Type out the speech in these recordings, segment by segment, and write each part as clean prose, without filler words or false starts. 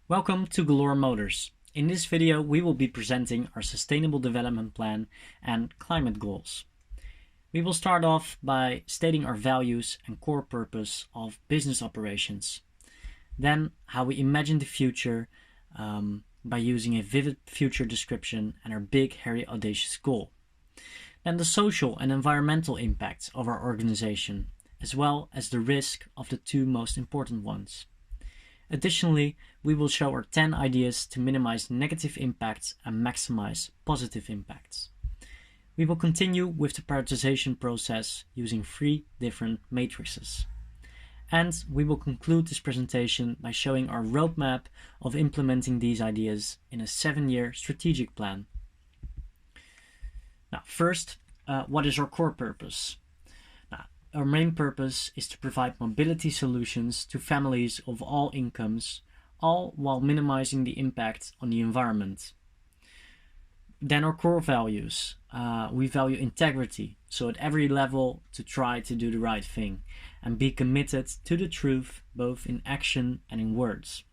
Welcome to Galore Motors. In this video we will be presenting our Sustainable Development Plan and climate goals. We will start off by stating our values and core purpose of business operations. Then how we imagine the future by using a vivid future description and our big, hairy, audacious goal. Then the social and environmental impacts of our organization, as well as the risk of the two most important ones. Additionally, we will show our 10 ideas to minimize negative impacts and maximize positive impacts. We will continue with the prioritization process using 3 different matrices. And we will conclude this presentation by showing our roadmap of implementing these ideas in a 7-year strategic plan. Now, first, what is our core purpose? Our main purpose is to provide mobility solutions to families of all incomes, all while minimizing the impact on the environment. Then our core values. We value integrity, so at every level to try to do the right thing and be committed to the truth both in action and in words.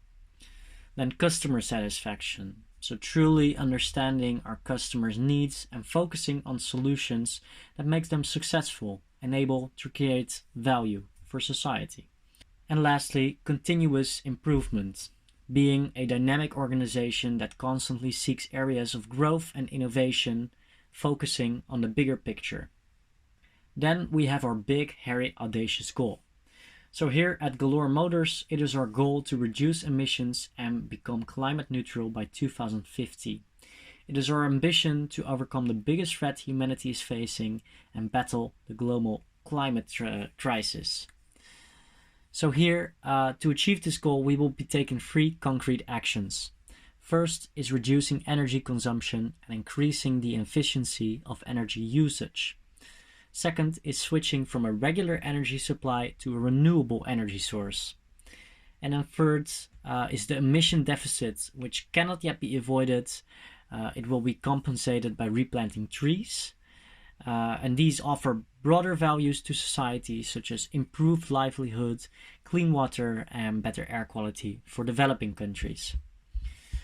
Then customer satisfaction, so truly understanding our customers' needs and focusing on solutions that make them successful and able to create value for society. And lastly, continuous improvement, being a dynamic organization that constantly seeks areas of growth and innovation, focusing on the bigger picture. Then we have our big, hairy, audacious goal. So here at Galore Motors, it is our goal to reduce emissions and become climate neutral by 2050. It is our ambition to overcome the biggest threat humanity is facing and battle the global climate crisis. So here, to achieve this goal, we will be taking 3 concrete actions. First is reducing energy consumption and increasing the efficiency of energy usage. Second is switching from a regular energy supply to a renewable energy source. And then third is the emission deficit, which cannot yet be avoided. It will be compensated by replanting trees, and these offer broader values to society, such as improved livelihood, clean water, and better air quality for developing countries.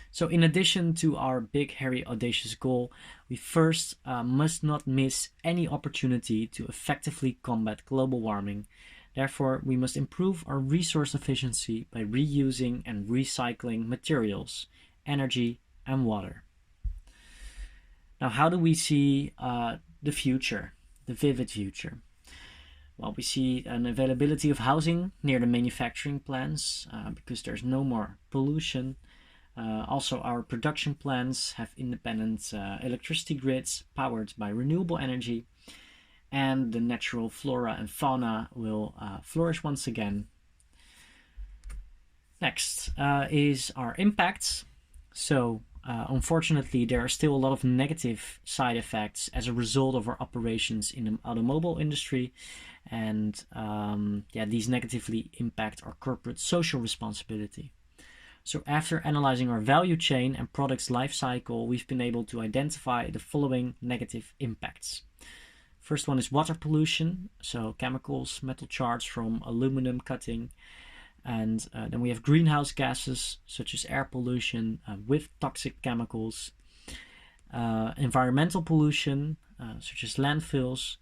So in addition to our big, hairy, audacious goal, we first must not miss any opportunity to effectively combat global warming. Therefore, we must improve our resource efficiency by reusing and recycling materials, energy, and water. Now, how do we see the future, the vivid future? Well, we see an availability of housing near the manufacturing plants because there's no more pollution. Also, our production plants have independent electricity grids powered by renewable energy, and the natural flora and fauna will flourish once again. Next is our impacts. So, unfortunately, there are still a lot of negative side effects as a result of our operations in the automobile industry, and these negatively impact our corporate social responsibility. So after analyzing our value chain and product's life cycle, we've been able to identify the following negative impacts. First one is water pollution, so chemicals, metal shards from aluminum cutting. And then we have greenhouse gases such as air pollution with toxic chemicals, environmental pollution such as landfills,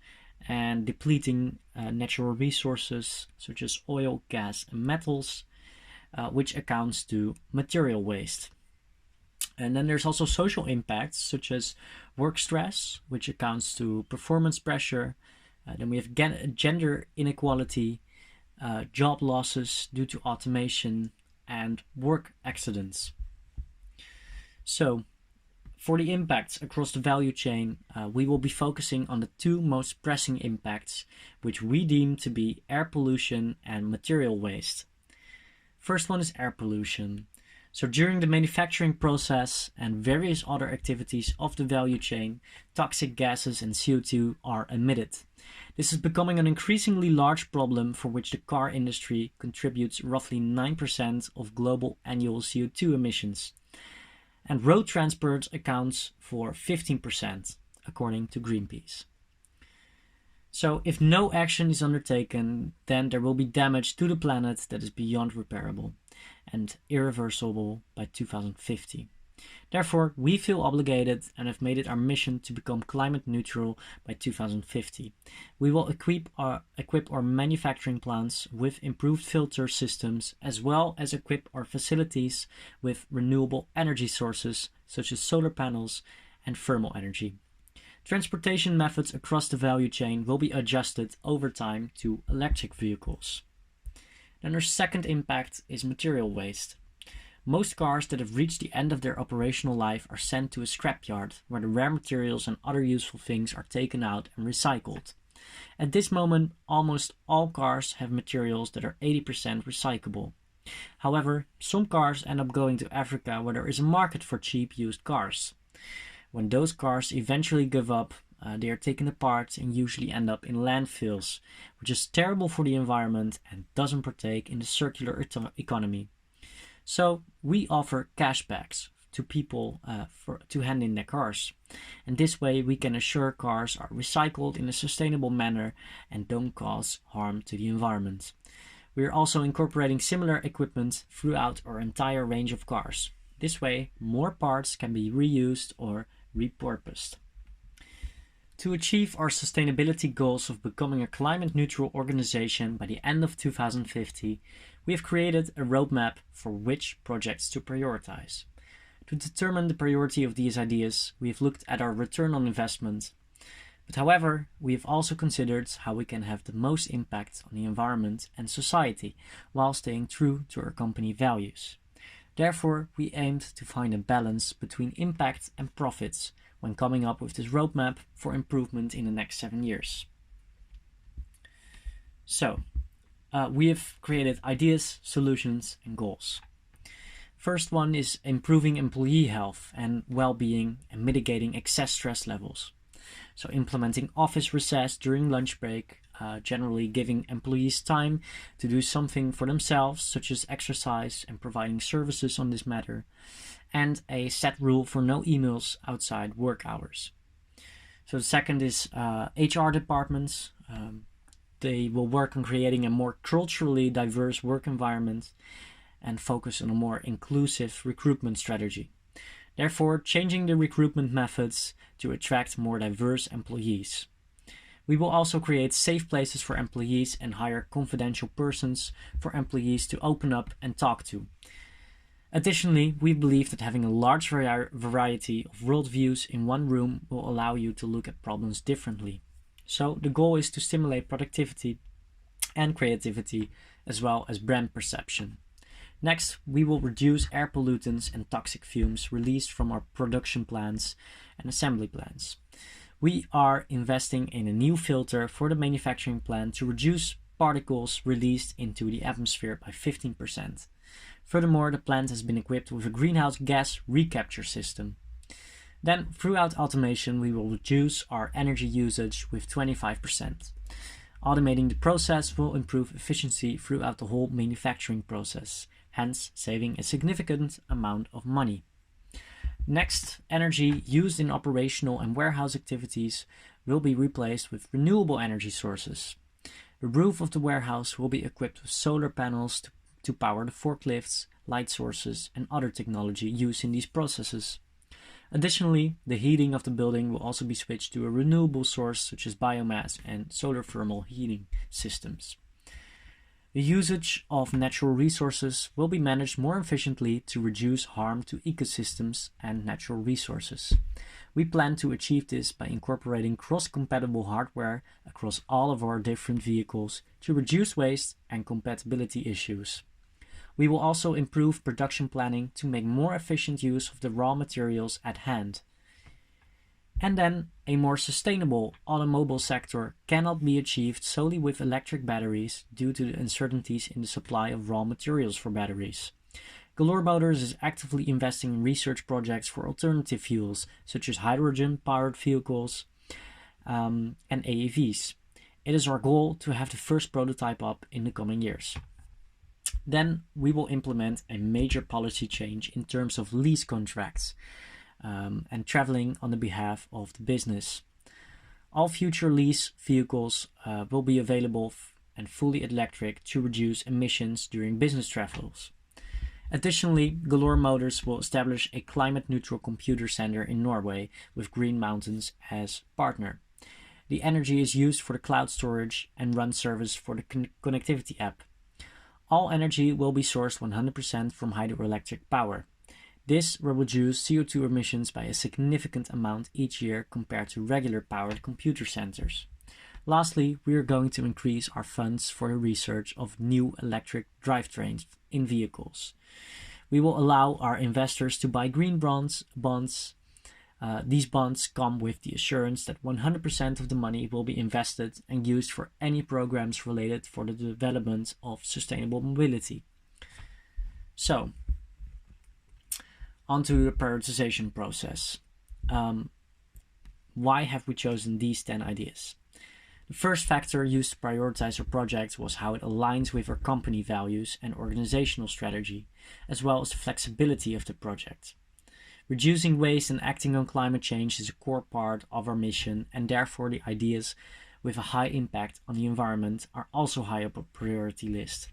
and depleting natural resources such as oil, gas, and metals, which accounts to material waste. And then there's also social impacts such as work stress, which accounts to performance pressure. Then we have gender inequality, job losses due to automation, and work accidents. So, for the impacts across the value chain, we will be focusing on the 2 most pressing impacts, which we deem to be air pollution and material waste. First one is air pollution. So during the manufacturing process and various other activities of the value chain, toxic gases and CO2 are emitted. This is becoming an increasingly large problem for which the car industry contributes roughly 9% of global annual CO2 emissions. And road transport accounts for 15%, according to Greenpeace. So if no action is undertaken, then there will be damage to the planet that is beyond repairable. and irreversible by 2050. Therefore, we feel obligated and have made it our mission to become climate neutral by 2050. We will equip our manufacturing plants with improved filter systems, as well as equip our facilities with renewable energy sources such as solar panels and thermal energy. Transportation methods across the value chain will be adjusted over time to electric vehicles. Then our second impact is material waste. Most cars that have reached the end of their operational life are sent to a scrapyard, where the rare materials and other useful things are taken out and recycled. At this moment, almost all cars have materials that are 80% recyclable. However, some cars end up going to Africa, where there is a market for cheap used cars. When those cars eventually give up, they are taken apart and usually end up in landfills, which is terrible for the environment and doesn't partake in the circular economy. So we offer cashbacks to people to hand in their cars. And this way we can assure cars are recycled in a sustainable manner and don't cause harm to the environment. We are also incorporating similar equipment throughout our entire range of cars. This way, more parts can be reused or repurposed. To achieve our sustainability goals of becoming a climate neutral organization by the end of 2050, we have created a roadmap for which projects to prioritize. To determine the priority of these ideas, we have looked at our return on investment. But however, we have also considered how we can have the most impact on the environment and society while staying true to our company values. Therefore, we aimed to find a balance between impact and profits when coming up with this roadmap for improvement in the next 7 years. So, we have created ideas, solutions, and goals. First one is improving employee health and well-being and mitigating excess stress levels. So implementing office recess during lunch break, generally giving employees time to do something for themselves, such as exercise, and providing services on this matter, and a set rule for no emails outside work hours. So the second is HR departments. They will work on creating a more culturally diverse work environment and focus on a more inclusive recruitment strategy. Therefore, changing the recruitment methods to attract more diverse employees. We will also create safe places for employees and hire confidential persons for employees to open up and talk to. Additionally, we believe that having a large variety of worldviews in one room will allow you to look at problems differently. So the goal is to stimulate productivity and creativity as well as brand perception. Next, we will reduce air pollutants and toxic fumes released from our production plants and assembly plants. We are investing in a new filter for the manufacturing plant to reduce particles released into the atmosphere by 15%. Furthermore, the plant has been equipped with a greenhouse gas recapture system. Then, throughout automation, we will reduce our energy usage with 25%. Automating the process will improve efficiency throughout the whole manufacturing process, hence saving a significant amount of money. Next, energy used in operational and warehouse activities will be replaced with renewable energy sources. The roof of the warehouse will be equipped with solar panels to power the forklifts, light sources, and other technology used in these processes. Additionally, the heating of the building will also be switched to a renewable source such as biomass and solar thermal heating systems. The usage of natural resources will be managed more efficiently to reduce harm to ecosystems and natural resources. We plan to achieve this by incorporating cross-compatible hardware across all of our different vehicles to reduce waste and compatibility issues. We will also improve production planning to make more efficient use of the raw materials at hand. And then, a more sustainable automobile sector cannot be achieved solely with electric batteries due to the uncertainties in the supply of raw materials for batteries. Galore Motors is actively investing in research projects for alternative fuels, such as hydrogen-powered vehicles and AEVs. It is our goal to have the first prototype up in the coming years. Then we will implement a major policy change in terms of lease contracts and traveling on the behalf of the business. All future lease vehicles will be available and fully electric to reduce emissions during business travels. Additionally, Galore Motors will establish a climate-neutral computer center in Norway with Green Mountains as partner. The energy is used for the cloud storage and run service for the connectivity app. All energy will be sourced 100% from hydroelectric power. This will reduce CO2 emissions by a significant amount each year compared to regular powered computer centers. Lastly, we are going to increase our funds for the research of new electric drivetrains in vehicles. We will allow our investors to buy green bonds. These bonds come with the assurance that 100% of the money will be invested and used for any programs related for the development of sustainable mobility. So, onto the prioritization process. Why have we chosen these 10 ideas? The first factor used to prioritize our project was how it aligns with our company values and organizational strategy, as well as the flexibility of the project. Reducing waste and acting on climate change is a core part of our mission, and therefore the ideas with a high impact on the environment are also high up on the priority list.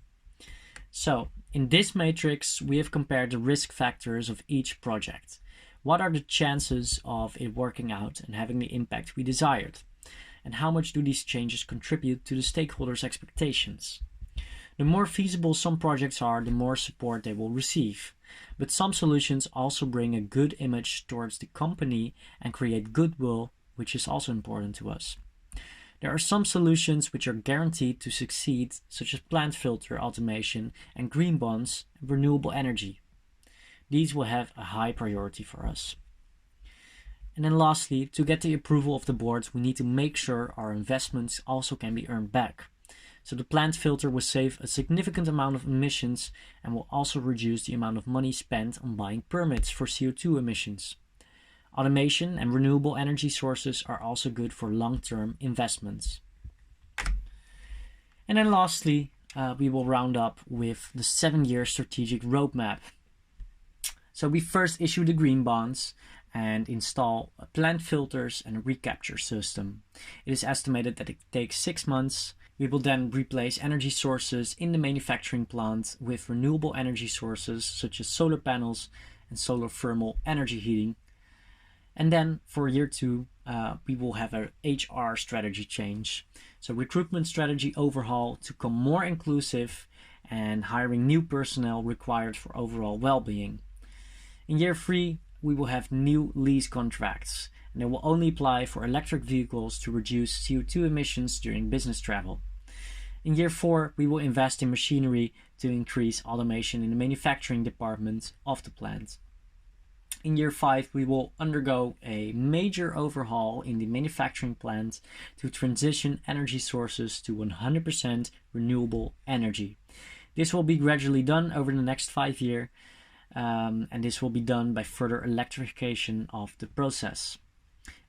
So, in this matrix, we have compared the risk factors of each project. What are the chances of it working out and having the impact we desired? And how much do these changes contribute to the stakeholders' expectations? The more feasible some projects are, the more support they will receive. But some solutions also bring a good image towards the company and create goodwill, which is also important to us. There are some solutions which are guaranteed to succeed, such as plant filter automation and green bonds and renewable energy. These will have a high priority for us. And then lastly, to get the approval of the board, we need to make sure our investments also can be earned back. So the plant filter will save a significant amount of emissions and will also reduce the amount of money spent on buying permits for CO2 emissions. Automation and renewable energy sources are also good for long-term investments. And then lastly, we will round up with the 7-year strategic roadmap. So we first issue the green bonds and install plant filters and a recapture system. It is estimated that it takes 6 months. We will then replace energy sources in the manufacturing plant with renewable energy sources such as solar panels and solar thermal energy heating. And then for year 2, we will have a HR strategy change. So recruitment strategy overhaul to become more inclusive and hiring new personnel required for overall well-being. In year 3, we will have new lease contracts, and they will only apply for electric vehicles to reduce CO2 emissions during business travel. In year 4, we will invest in machinery to increase automation in the manufacturing department of the plant. In year 5, we will undergo a major overhaul in the manufacturing plant to transition energy sources to 100% renewable energy. This will be gradually done over the next 5 years. And this will be done by further electrification of the process.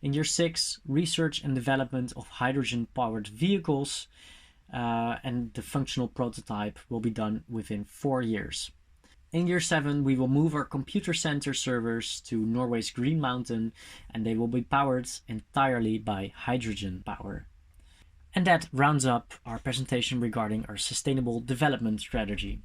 In year 6, research and development of hydrogen-powered vehicles and the functional prototype will be done within 4 years. In year 7, we will move our computer center servers to Norway's Green Mountain, and they will be powered entirely by hydrogen power. And that rounds up our presentation regarding our sustainable development strategy.